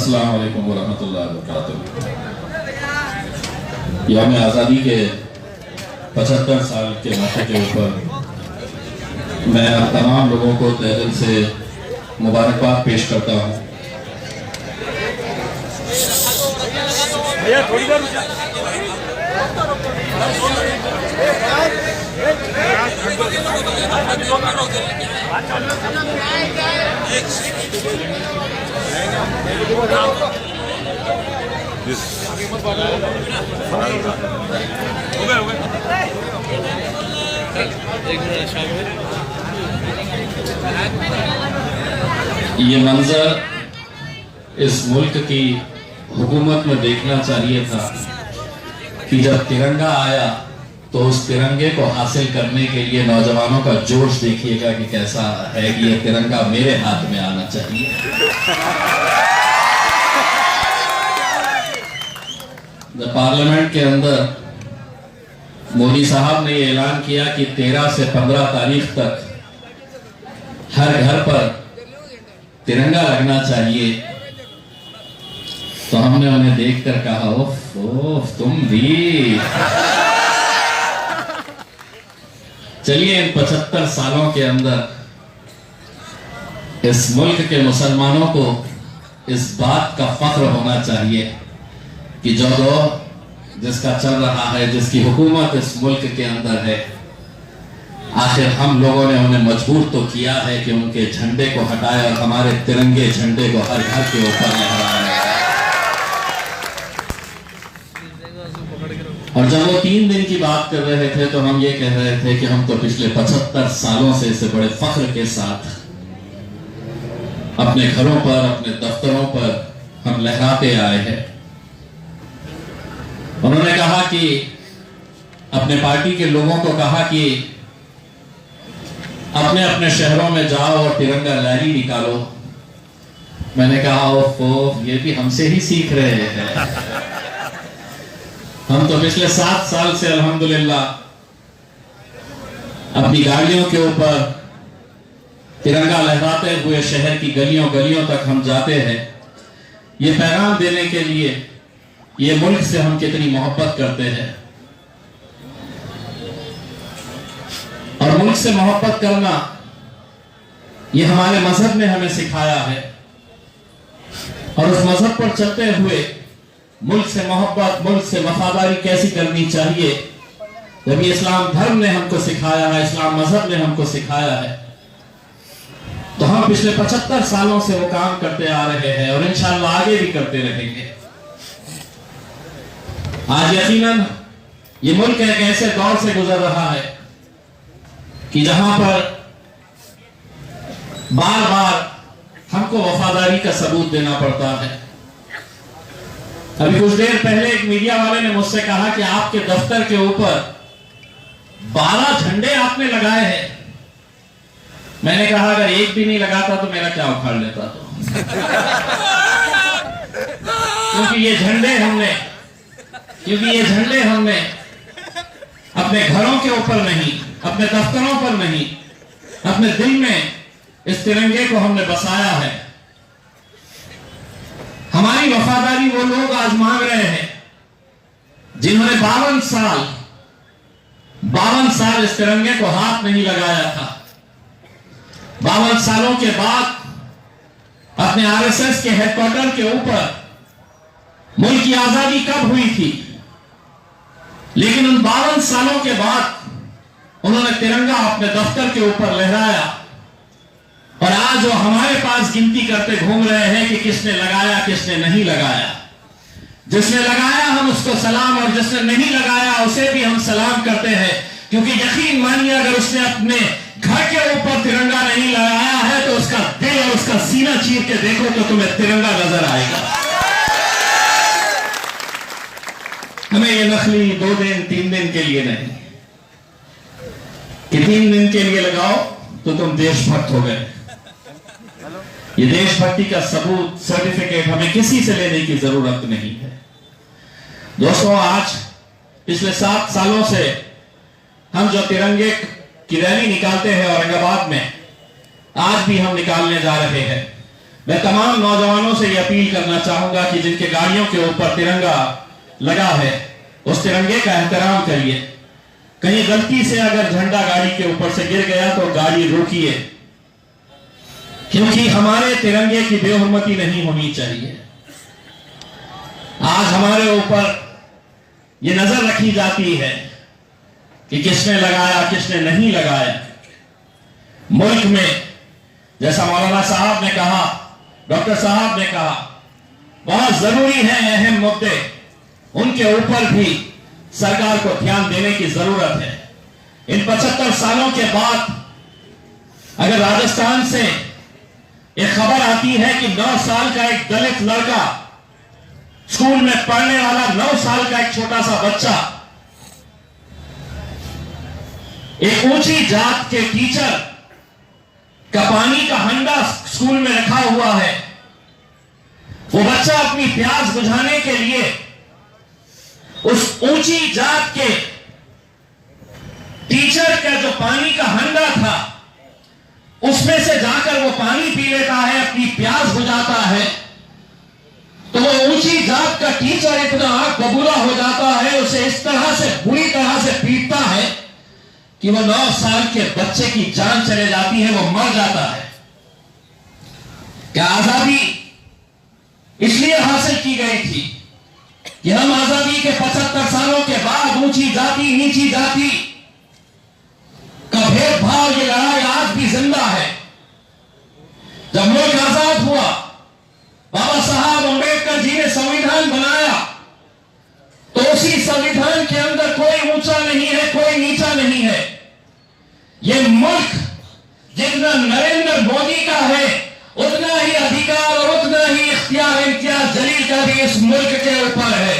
अस्सलाम वालेकुम वरहमतुल्लाहि वबरकातुहू। यौम आज़ादी के 75 साल के मौके के ऊपर मैं तमाम लोगों को तहे दिल से मुबारकबाद पेश करता हूँ। ये मंजर इस मुल्क की हुकूमत में देखना चाहिए था कि जब तिरंगा आया तो उस तिरंगे को हासिल करने के लिए नौजवानों का जोश देखिएगा कि कैसा है कि ये तिरंगा मेरे हाथ में आना चाहिए। पार्लियामेंट के अंदर मोदी साहब ने ये ऐलान किया कि 13 से 15 तारीख तक हर घर पर तिरंगा लगना चाहिए, तो हमने उन्हें देखकर कहा ओफ तुम भी। चलिए इन 75 सालों के अंदर इस मुल्क के मुसलमानों को इस बात का फख्र होना चाहिए कि जो दौर जिसका चल रहा है, जिसकी हुकूमत इस मुल्क के अंदर है, आखिर हम लोगों ने उन्हें मजबूर तो किया है कि उनके झंडे को हटाए और हमारे तिरंगे झंडे को हर घर के ऊपर लहराए। और जब वो 3 दिन की बात कर रहे थे तो हम ये कह रहे थे कि हम तो पिछले 75 सालों से इसे बड़े फख्र के साथ अपने घरों पर, अपने दफ्तरों पर हम लहराते आए हैं। उन्होंने कहा कि अपने पार्टी के लोगों को कहा कि अपने अपने शहरों में जाओ और तिरंगा रैली निकालो। मैंने कहा ओफो, ये भी हमसे ही सीख रहे हैं। हम तो पिछले 7 साल से अल्हम्दुलिल्लाह अपनी गाड़ियों के ऊपर तिरंगा लहराते हुए शहर की गलियों गलियों तक हम जाते हैं, ये पैगाम देने के लिए ये मुल्क से हम कितनी मोहब्बत करते हैं। और मुल्क से मोहब्बत करना ये हमारे मजहब ने हमें सिखाया है, और उस मजहब पर चलते हुए मुल्क से मोहब्बत, मुल्क से वफादारी कैसी करनी चाहिए, जब ये इस्लाम धर्म ने हमको सिखाया है, इस्लाम मजहब ने हमको सिखाया है, तो हम पिछले 75 सालों से वो काम करते आ रहे हैं और इंशाअल्लाह आगे भी करते रहेंगे। आज यकीनन ये मुल्क एक ऐसे दौर से गुजर रहा है कि जहां पर बार बार हमको वफादारी का सबूत देना पड़ता है। अभी कुछ देर पहले एक मीडिया वाले ने मुझसे कहा कि आपके दफ्तर के ऊपर 12 झंडे आपने लगाए हैं। मैंने कहा अगर एक भी नहीं लगाता तो मेरा क्या उखाड़ लेता तो। क्योंकि ये झंडे हमने अपने घरों के ऊपर नहीं, अपने दफ्तरों पर नहीं, अपने दिल में इस तिरंगे को हमने बसाया है। हमारी वफादारी वो लोग आज मांग रहे हैं जिन्होंने 52 साल इस तिरंगे को हाथ नहीं लगाया था। 52 सालों के बाद अपने आरएसएस के हेडक्वार्टर के ऊपर मुल्क की आजादी कब हुई थी, लेकिन उन 52 सालों के बाद उन्होंने तिरंगा अपने दफ्तर के ऊपर लहराया। और आज वो हमारे पास गिनती करते घूम रहे हैं कि किसने लगाया, किसने नहीं लगाया। जिसने लगाया हम उसको सलाम, और जिसने नहीं लगाया उसे भी हम सलाम करते हैं, क्योंकि यकीन मानिए अगर उसने अपने घर के ऊपर तिरंगा नहीं लगाया है तो उसका दिल और उसका सीना चीर के देखो तो तुम्हें तिरंगा नजर आएगा। हमें ये नकली 2 दिन 3 दिन के लिए नहीं कि 3 दिन के लिए लगाओ तो तुम देशभक्त हो गए। ये देशभक्ति का सबूत, सर्टिफिकेट हमें किसी से लेने की जरूरत नहीं है। दोस्तों, आज पिछले 7 सालों से हम जो तिरंगे की रैली निकालते हैं औरंगाबाद में, आज भी हम निकालने जा रहे हैं। मैं तमाम नौजवानों से यह अपील करना चाहूंगा कि जिनके गाड़ियों के ऊपर तिरंगा लगा है उस तिरंगे का एहतराम करिए। कहीं गलती से अगर झंडा गाड़ी के ऊपर से गिर गया तो गाड़ी रोकिए, क्योंकि हमारे तिरंगे की बेहुरमती नहीं होनी चाहिए। आज हमारे ऊपर यह नजर रखी जाती है कि किसने लगाया किसने नहीं लगाया। मुल्क में जैसा मौलाना साहब ने कहा, डॉक्टर साहब ने कहा, बहुत जरूरी है अहम मुद्दे, उनके ऊपर भी सरकार को ध्यान देने की जरूरत है। इन 75 सालों के बाद अगर राजस्थान से एक खबर आती है कि 9 साल का एक दलित लड़का, स्कूल में पढ़ने वाला 9 साल का एक छोटा सा बच्चा, एक ऊंची जात के टीचर का पानी का हंडा स्कूल में रखा हुआ है, वो बच्चा अपनी प्यास बुझाने के लिए उस ऊंची जात के टीचर का जो पानी का हंडा था उसमें से जाकर वो पानी पी लेता है, अपनी प्यास बुझाता है, तो वो ऊंची जात का टीचर इतना आग बबूला हो जाता है, उसे इस तरह से बुरी तरह से पीटता है कि वो 9 साल के बच्चे की जान चले जाती है, वो मर जाता है। क्या आजादी इसलिए हासिल की गई थी कि हम आजादी के 75 सालों के बाद ऊंची जाति नीची जाति का भेदभाव, ये लड़ाई आज भी जिंदा है। जब मुल्क आजाद हुआ, बाबा साहब अंबेडकर जी ने संविधान बनाया, तो उसी संविधान के अंदर कोई ऊंचा नहीं है, कोई नीचा नहीं है। ये मुल्क जितना नरेंद्र मोदी का है उतना ही अधिकार और उतना ही इख्तियार इम्तियाज जलील का भी इस मुल्क के ऊपर है।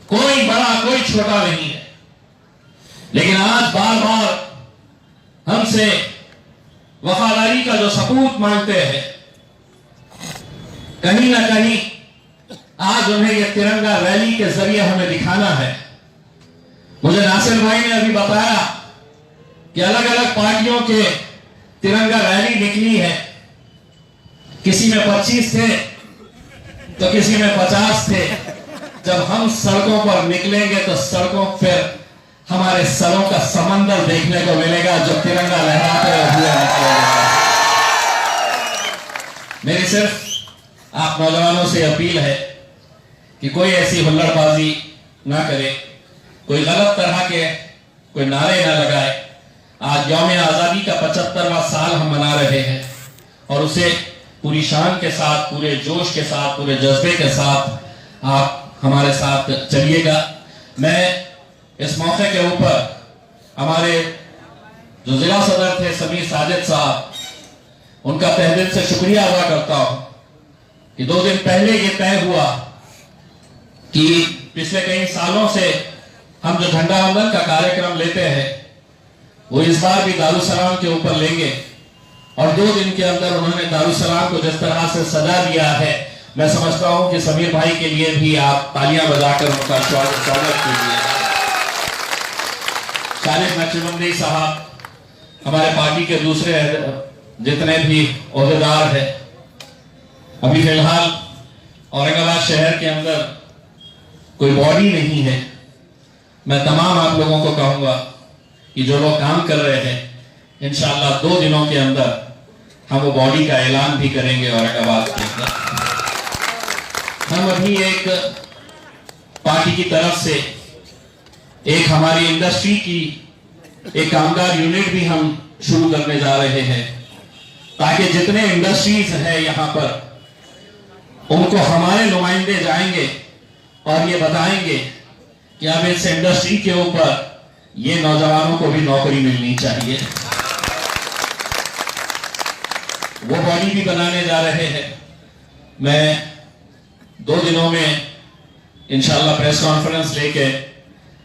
कोई बड़ा कोई छोटा नहीं है। लेकिन आज बार बार हमसे वफादारी का जो सबूत मांगते हैं, कहीं ना कहीं आज उन्हें यह तिरंगा रैली के जरिए हमें दिखाना है। मुझे नासिर भाई ने अभी बताया कि अलग अलग पार्टियों के तिरंगा रैली निकली है, किसी में 25 थे तो किसी में 50 थे। जब हम सड़कों पर निकलेंगे तो सड़कों पर हमारे सरों का समंदर देखने को मिलेगा जो तिरंगा लहराते हुए निकलेगा। मेरी सिर्फ आप नौजवानों से अपील है कि कोई ऐसी हुल्लड़बाजी ना करे, कोई गलत तरह के कोई नारे ना लगाए। आज यौम आजादी का 75वां साल हम मना रहे हैं और उसे पूरी शान के साथ, पूरे जोश के साथ, पूरे जज्बे के साथ आप हमारे साथ चलिएगा। मैं इस मौके के ऊपर हमारे जो जिला सदर थे समीर साजिद साहब, उनका तहे दिल से शुक्रिया अदा करता हूं कि 2 दिन पहले ये तय हुआ कि पिछले कई सालों से हम जो झंडा वंदन का कार्यक्रम लेते हैं वो इस बार भी दारुसलाम के ऊपर लेंगे। और 2 दिन के अंदर उन्होंने दारुसलाम को जिस तरह से सजा दिया है, मैं समझता हूं कि समीर भाई के लिए भी आप तालियां बजाकर उनका स्वागत कीजिए। शालिक नक्शबंदी साहब, हमारे पार्टी के दूसरे जितने भी ओहदेदार हैं, अभी फिलहाल औरंगाबाद शहर के अंदर कोई बॉडी नहीं है। मैं तमाम आप लोगों को कहूंगा कि जो लोग काम कर रहे हैं, इंशाअल्लाह 2 दिनों के अंदर हम वो बॉडी का ऐलान भी करेंगे औरंगाबाद के अंदर। हम अभी एक पार्टी की तरफ से एक हमारी इंडस्ट्री की एक कामगार यूनिट भी हम शुरू करने जा रहे हैं, ताकि जितने इंडस्ट्रीज है यहाँ पर उनको हमारे नुमाइंदे जाएंगे और ये बताएंगे कि अब इस इंडस्ट्री के ऊपर ये नौजवानों को भी नौकरी मिलनी चाहिए। वो बॉडी भी बनाने जा रहे हैं। मैं 2 दिनों में इंशाअल्लाह प्रेस कॉन्फ्रेंस लेके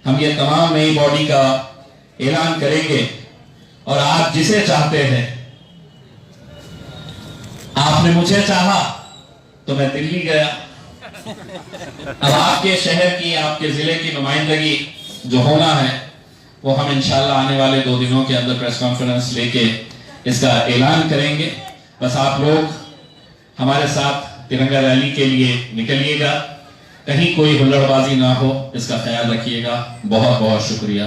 हम ये तमाम नई बॉडी का ऐलान करेंगे। और आप जिसे चाहते हैं, आपने मुझे चाहा तो मैं दिल्ली गया। अब आपके शहर की, आपके जिले की नुमाइंदगी जो होना है वो हम इंशाअल्लाह आने वाले 2 दिनों के अंदर प्रेस कॉन्फ्रेंस लेके इसका ऐलान करेंगे। बस आप लोग हमारे साथ तिरंगा रैली के लिए निकलिएगा, कहीं कोई हुल्लड़बाजी ना हो, इसका ख्याल रखिएगा। बहुत बहुत शुक्रिया।